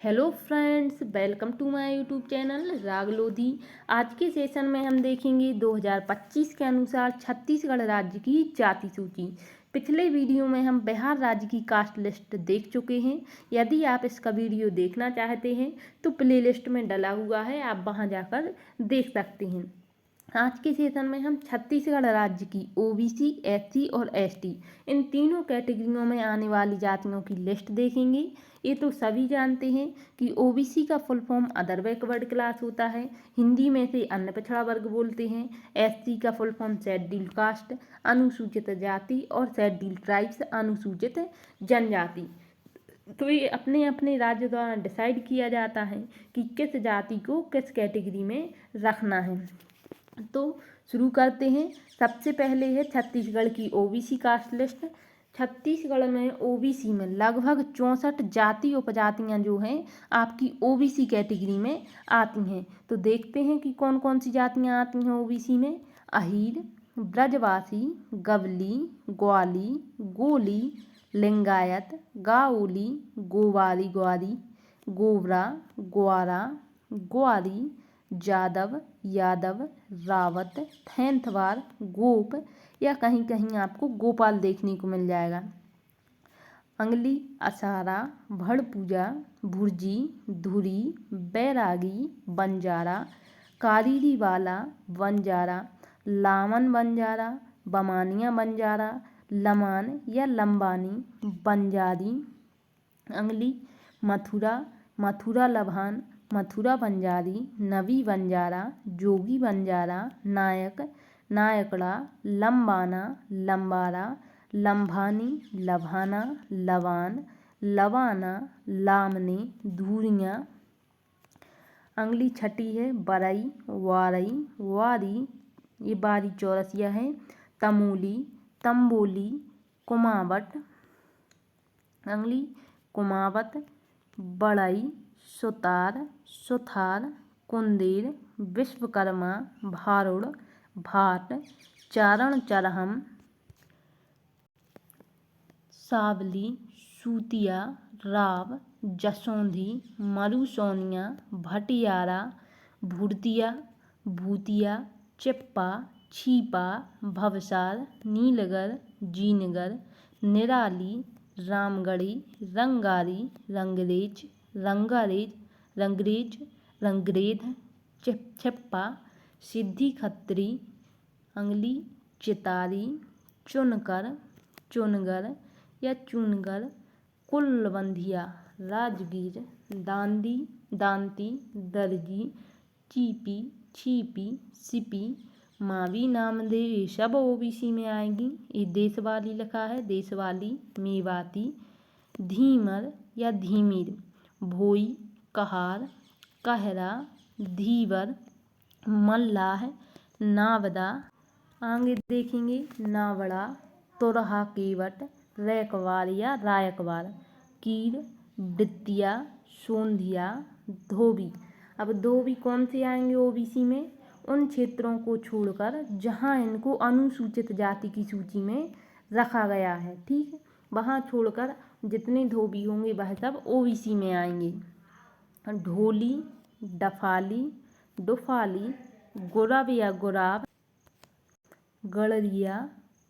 Hello friends, welcome to my YouTube channel Raag Lodhi. आज के session में हम देखेंगे 2025 के अनुसार छत्तीसगढ़ राज्य की जाति सूची। पिछले वीडियो में हम बिहार राज्य की कास्ट लिस्ट देख चुके हैं। यदि आप इसका वीडियो देखना चाहते हैं तो प्लेलिस्ट में डला हुआ है, आप वहां जाकर देख सकते हैं। आज के सेशन में हम छत्तीसगढ़ राज्य की ओबीसी, एससी और एसटी इन तीनों कैटेगरियों में आने वाली जातियों की लिस्ट देखेंगे। ये तो सभी जानते हैं कि ओबीसी का full form other backward class होता है, हिंदी में से अन्य पिछड़ा वर्ग बोलते हैं। एससी का फुल फॉर्म शेड्यूल्ड कास्ट, अनुसूचित जाति, और शेड्यूल्ड ट्राइब्स, अनुसूचित जनजाति। तो ये अपने अपने राज्य द्वारा डिसाइड किया जाता है कि किस जाति को किस कैटेगरी में रखना है। तो शुरू करते हैं। सबसे पहले है छत्तीसगढ़ की ओबीसी कास्ट लिस्ट। छत्तीसगढ़ में ओबीसी में लगभग 64 जाति उपजातियां जो हैं आपकी ओबीसी कैटेगरी में आती हैं। तो देखते हैं कि कौन कौन सी जातियां आती हैं ओबीसी में। अहीर, ब्रजवासी, गवली, ग्वाली, गोली, लिंगायत, गाओली, गोवारी ग्वारी, गोवरा, ग्वारा, ग्वारी, जादव, यादव, रावत, थैंथवार, गोप, या कहीं कहीं आपको गोपाल देखने को मिल जाएगा। अंगली, असारा, भड़पूजा, भुर्जी, धुरी, बैरागी, बंजारा, कारीरीवाला, बंजारा, लामन बंजारा, बमानिया बंजारा, लमान या लंबानी, बंजारी। अंगली, मथुरा, मथुरा लभान, मथुरा बंजारी, नवी बंजारा, जोगी बंजारा, नायक, नायकड़ा, लंबाना, लंबारा, लंभानी, लभाना, लवान, लवाना, लामनी, धूरियाँ। अंगली छठी है बरई, वारई, वारी, ये बारी चौरसिया है, तमोली, तंबोली, कुमावट। अंगली कुमावत, बड़ई, सुतार, सुथार, कुंदेर, विश्वकर्मा, भारुड़, भाट, चारण चरहम, सावली, सूतिया, राव, जसोंधी, मरुसोनिया, भटियारा, भूर्तिया, भूतिया, चिप्पा, छीपा, भवसार, नीलगर, जीनगर, निराली, रामगढ़ी, रंगारी, रंगरेज, रंगारेज, रंगरेज, रंगरेध, छिप्पा, सिद्धि खत्री। अंगली चितारी, चुनकर, चुनगर या चुनगर, कुलबंधिया, राजगीर, दांदी, दांती, दर्जी, चीपी, छीपी, सिपी, मावी, नामदेव, ये सब ओबीसी में आएगी। ये देशवाली लिखा है, देशवाली, मेवाती, धीमर या धीमीर, भोई, कहार, कहरा, धीवर, मल्लाह, नावदा। आगे देखेंगे नावड़ा, तुरहा, केवट, रैकवार या रायकवार, कीर, वृत्तिया, सोंधिया, धोबी। अब धोबी कौन से आएंगे ओबीसी में? उन क्षेत्रों को छोड़कर जहां इनको अनुसूचित जाति की सूची में रखा गया है, ठीक है, वहां छोड़कर जितने धोबी होंगे वह सब ओबीसी में आएंगे। ढोली, डफाली, डुफाली, गुरब या गुराब, गड़रिया,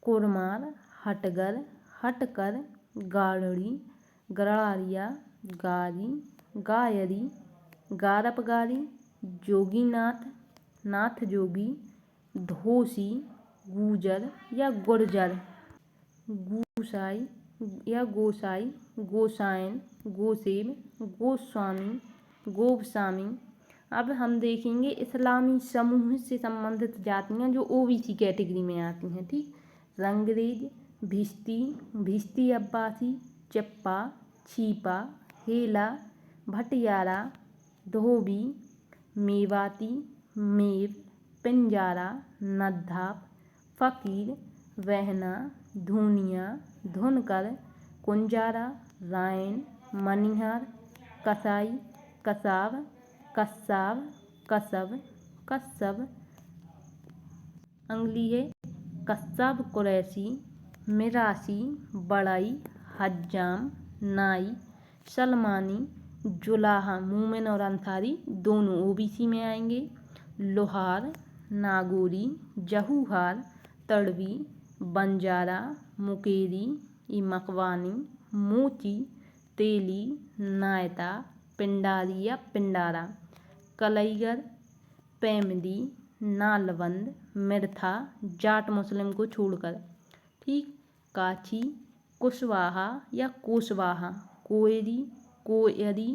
कुरमार, हटगर, हटकर, गाड़ड़ी, गरारिया, गारी, गायरी, गारपगारी, जोगीनाथ, नाथ जोगी, धोसी, गूजर या गुर्जर, गूसाई या गोसाई, गोसायन, गोसेब, गोस्वामी, गोवसामी। अब हम देखेंगे इस्लामी समूह से संबंधित जातियां जो ओबीसी कैटेगरी में आती हैं, ठीक। रंगरेज, भिश्ती, भिश्ती अब्बासी, चिप्पा, छीपा, हेला, भटियारा, धोबी, मेवाती, मेव, पिंजारा, नद्धाप, फकीर, वहना, धूनिया, धुनकर, कुंजारा, रायन, मनिहार, कसाई, कसाब, कस्साब, कसब, कस्सब। अंगली है कस्साब, कुरैशी, मिरासी, बड़ई, हज्जाम, नाई, सलमानी, जुलाहा मूमिन और अंसारी दोनों ओबीसी में आएंगे। लोहार, नागौरी, जहूहार, तड़वी, बंजारा, मुकेरी, मकवानी, मोची, तेली, नायता, पिंडारी या पिंडारा, कलईगर, पैमदी, नालबंद, मिर्था, जाट मुस्लिम को छोड़कर। ठीक। काछी, कुशवाहा या कुशवाहा, कोयरी, कोयरी,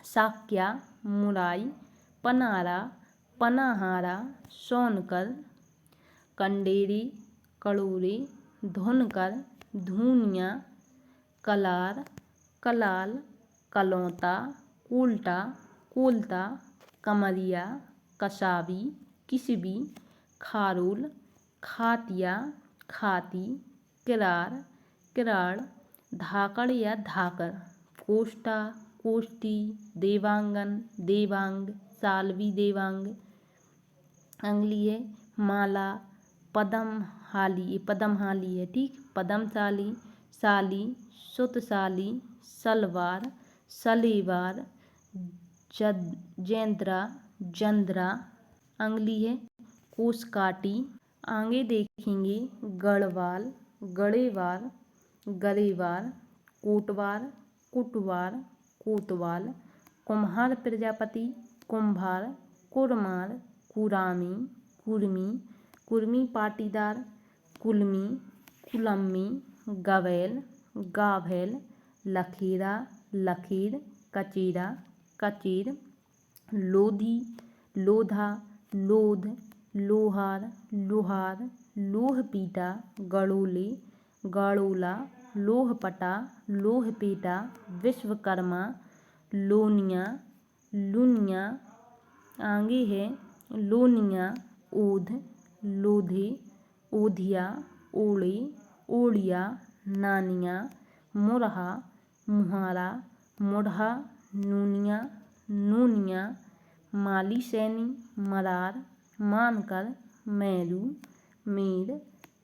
साक्या, मुराई, पनारा, पनाहारा, सोनकर, कंडेरी, कड़ोरे, धुनकर, धूनिया, कलार, कलाल, कलौता, कोल्टा, कोलता, कमरिया, कसाबी, किसबी, खारोल, खातिया, खाती, किरार, किराड़, धाकड़ या धाकर, कोष्टा, कोष्टी, देवांगन, देवांग, सालवी, देवांग। अगली है माला, पदमहाली, ये पदमहाली है। ठीक। पदमशाली, साली, सुतशाली, सलवार, सलेवार, जेंद्रा, जंद्रा। अगली है कोसकाटी। आगे देखेंगे गढ़वाल, गड़ेवार, गरेवार, कोटवार, कुटवार, कोतवाल, कुम्हार प्रजापति, कुम्भार, कुरमार, कुरामी, कुर्मी, कुर्मी पाटीदार, कुलमी, कुलम्मी, गवैल, गाभैल, लखेरा, लखेर, कचेरा, कचेर, लोधी, लोधा, लोध, लोहार, लोहार, लोहपीटा, गड़ोले, गड़ोला, लोहपटा, लोहपेटा, विश्वकर्मा, लोनिया, लुनिया। आगे है लोनिया, ओध, लोधे, ओधिया, ओड़े, ओड़िया, नानिया, मुरहा, मुहारा, मुढ़ा, नूनिया, नूनिया, माली सैनी, मरार, मानकर, मैरू, मेर,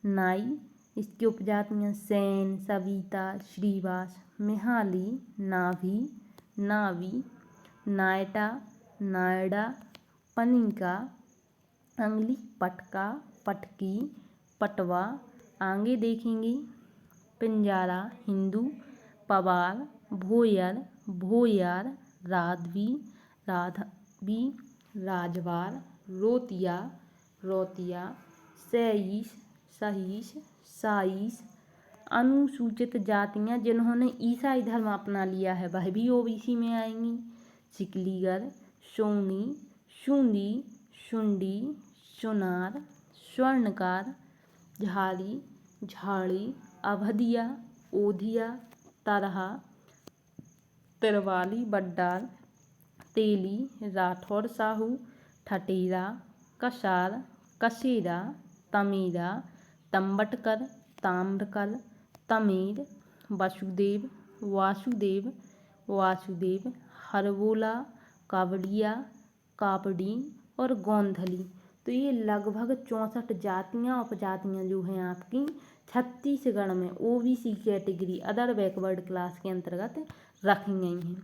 नाई। इसकी उपजातियाँ सैन, सविता, श्रीवास, मिहाली, नाभी, नावी, नायटा, नायडा, पनिका। अंगली पटका, पटकी, पटवा। आगे देखेंगे पिंजारा, हिंदू, पवार, भोयर, भोयार, राधवी, राधवी, राजवार, रोतिया, रोतिया, सईस, सहीस, साईस। अनुसूचित जातियाँ जिन्होंने ईसाई धर्म अपना लिया है वह भी ओबीसी में आएंगी। सिकलीगर, सोनी, शूंदी, शुंडी, सुनार, स्वर्णकार, झाड़ी, झाड़ी, अवधिया, ओधिया, तरहा, तिरवाली, बड्डार, तेली, राठौर साहू, ठटेरा, कसार, कसेरा, तमीरा, तंबटकर, ताम्रकर, तमीर, वसुदेव, वासुदेव, वासुदेव, हरबोला, कावड़िया, कापड़ी और गोंधली। तो ये लगभग 64 जातियाँ उपजातियाँ जो हैं आपकी छत्तीसगढ़ में OBC category other backward class के अंतर्गत रखी गई हैं।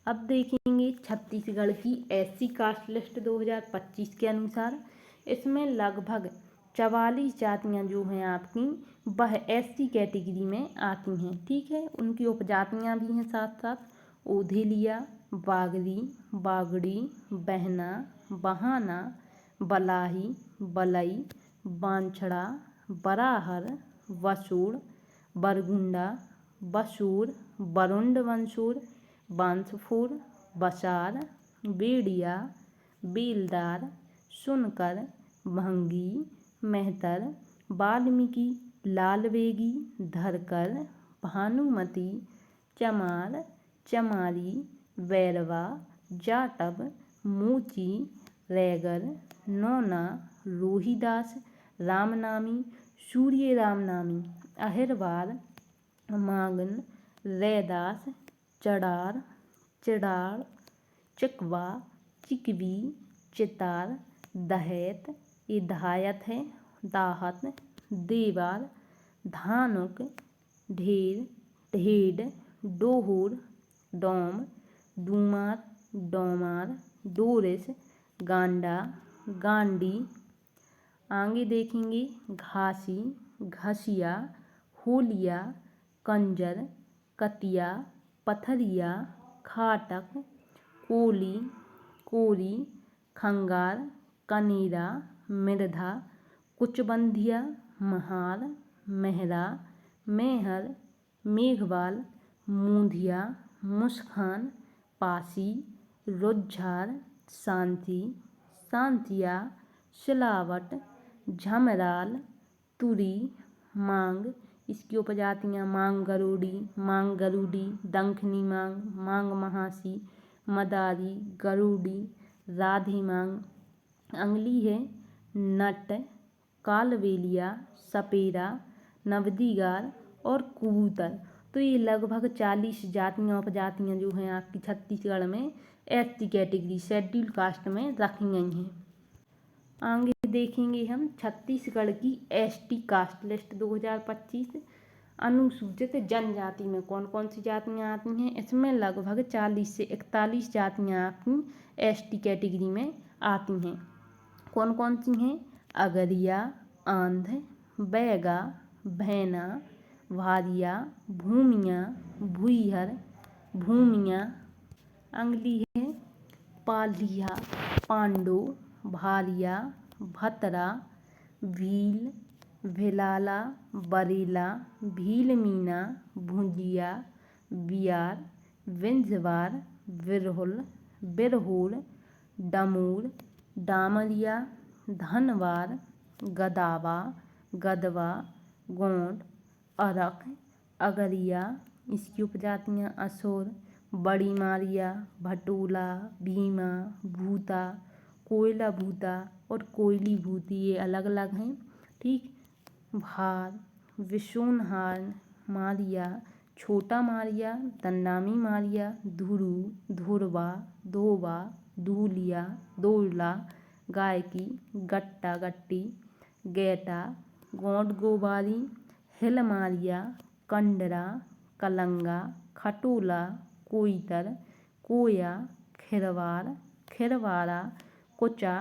अब देखेंगे छत्तीसगढ़ की एससी कास्ट लिस्ट 2025 के अनुसार। इसमें लगभग 44 जातियाँ जो हैं आपकी वह एससी कैटेगरी में आती हैं। ठीक है। उनकी उपजातियाँ भी हैं साथ साथ ओधेलिया, बागरी, बागड़ी, बहना, बहाना, बलाही, बलई, बांछड़ा, बराहर, वसूड़, बरगुंडा, बसूर, बरुंड वंशूर, बांसफोर, बसार, बेड़िया, बेलदार, सुनकर, भंगी, मेहतर, वाल्मीकि, लालबेगी, धरकर, भानुमती, चमार, चमारी, बैरवा, जाटव, मोची, रैगर, नौना, रोहिदास, रामनामी, सूर्य रामनामी, अहिरवार, मागन, रैदास, चड़ार, चिड़ाड़, चिकवा, चिकवी, चितार, दहैत, ये दहायत है, दाहत, देवार, धानुक, ढेर, ढेड, डोहूर, डोम, डूमार, डोमार, डोरिस, गांडा, गांडी। आगे देखेंगे घासी, घसिया, होलिया, कंजर, कतिया, पथरिया, खाटक, कोली, कोरी, खंगार, कनेरा, मिर्धा, कुचबंधिया, महार, मेहरा, मेहर, मेघवाल, मूंधिया, मुस्कान, पासी, रुझार, शांति, शांतिया, सिलावट, झमराल, तुरी, मांग। इसकी उपजातियाँ मांग गरुड़ी, मांग गरुड़ी, दंखनी मांग, मांग महासी, मदारी, गरुड़ी, राधे मांग। अगली है नट, कालबेलिया, सपेरा, नवदीगार और कबूतर। तो ये लगभग 40 जातियाँ उपजातियाँ जो हैं आपकी छत्तीसगढ़ में एसटी कैटेगरी शेड्यूल कास्ट में रखी गई हैं। आगे देखेंगे हम छत्तीसगढ़ की एसटी कास्ट लिस्ट 2025। अनुसूचित जनजाति में कौन कौन सी जातियाँ आती हैं। इसमें लगभग 40 से 41 जातियाँ आपकी एसटी कैटेगरी में आती हैं। कौन कौन सी हैं। अगरिया, आंध, बैगा, भैना, भारिया, भूमिया, भुईहर, भूमिया। अगली है पालिया, पांडो, भारिया, भतरा, भील, भिलाला, बरेला, भीलमीना, भुजिया, बियार, विंझवार, विरहुल, बिरहोर, डमूर, डामरिया, धनवार, गदावा, गदवा, गोंड, अरख, अगरिया। इसकी उपजातियाँ असोर, बड़ी मारिया, भटोला, भीमा, भूता, कोयला भूता और कोयली भूती। ये अलग अलग हैं। ठीक। भार, विशोनहार मारिया, छोटा मारिया, दंडामी मारिया, धुरु, धुरवा, धोबा, धूलिया, दोरला, गायकी, गट्टा गट्टी, गेटा, गोंड गोबारी, हिल मारिया, कंडरा, कलंगा, खटोला, कोईतर, कोया, खिरवार, खिरवारा, कुचा,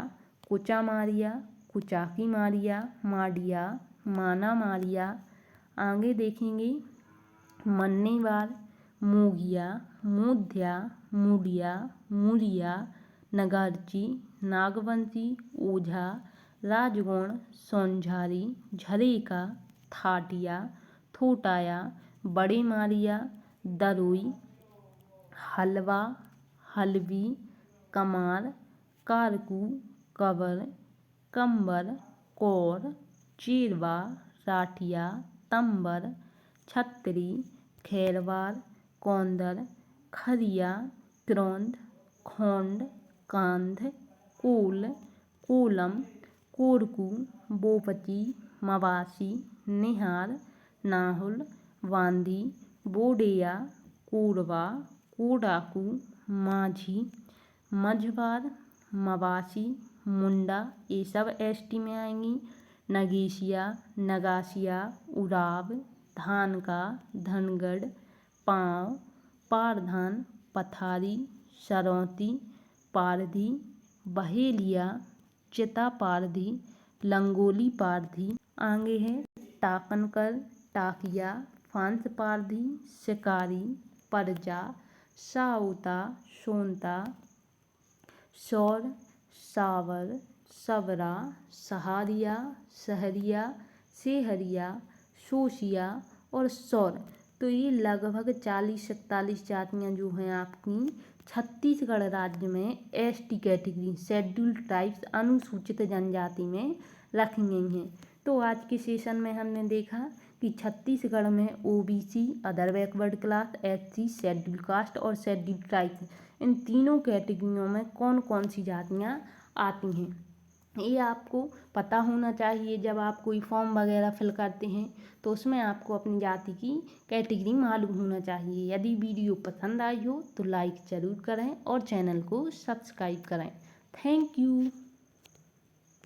कुचा मारिया, कुचाकी मारिया, माडिया, माना मारिया। आगे देखेंगे मन्नेवार, मूगिया, मूध्या, मुडिया, मुरिया, नगारची, नागवंशी, ओझा, राजगौण, सोनझारी, झरेका, थाटिया, थोटाया, बड़े मारिया, दरोई, हलवा, हलवी, कमार, कारकू, कबर, कंबर, कौर, चीरवा, राठिया, तंबर, छत्री, खैरवार, कौंदर, खरिया, क्रोंद, खोंड, कांध, कोल, कोलम, कोरकू, बोपची, मवासी, निहार, नाहुल, वांदी, बोडेया, कोरवा, कोडाकू, माझी, मझवार, मवासी, मुंडा। ये सब एसटी में आएंगी। नगेशिया, नगासिया, उराव, धानका, धनगढ़, पाँव, पारधान, पथारी, सरौती, पारधी, बहेलिया, चिता पारधी, लंगोली पारधी। आगे है टाकनकर, टाकिया, फांस पारधी, शिकारी, परजा, साउता, सोनता, सौर, सावर, सवरा, सहारिया, सहरिया, सेहरिया, सोशिया और सौर। तो ये लगभग 40-41 जातियाँ जो हैं आपकी छत्तीसगढ़ राज्य में एसटी कैटेगरी शेड्यूल ट्राइब्स अनुसूचित जनजाति में रखी गई हैं। तो आज के सेशन में हमने देखा कि छत्तीसगढ़ में OBC, other backward class, SC, schedule caste और शेड्यूल ट्राइब्स इन तीनों कैटेगरियों में कौन कौन सी जातियाँ आती हैं। ये आपको पता होना चाहिए। जब आप कोई फॉर्म वगैरह फिल करते हैं तो उसमें आपको अपनी जाति की कैटेगरी मालूम होना चाहिए। यदि वीडियो पसंद आई हो तो लाइक ज़रूर करें और चैनल को सब्सक्राइब करें। Thank you.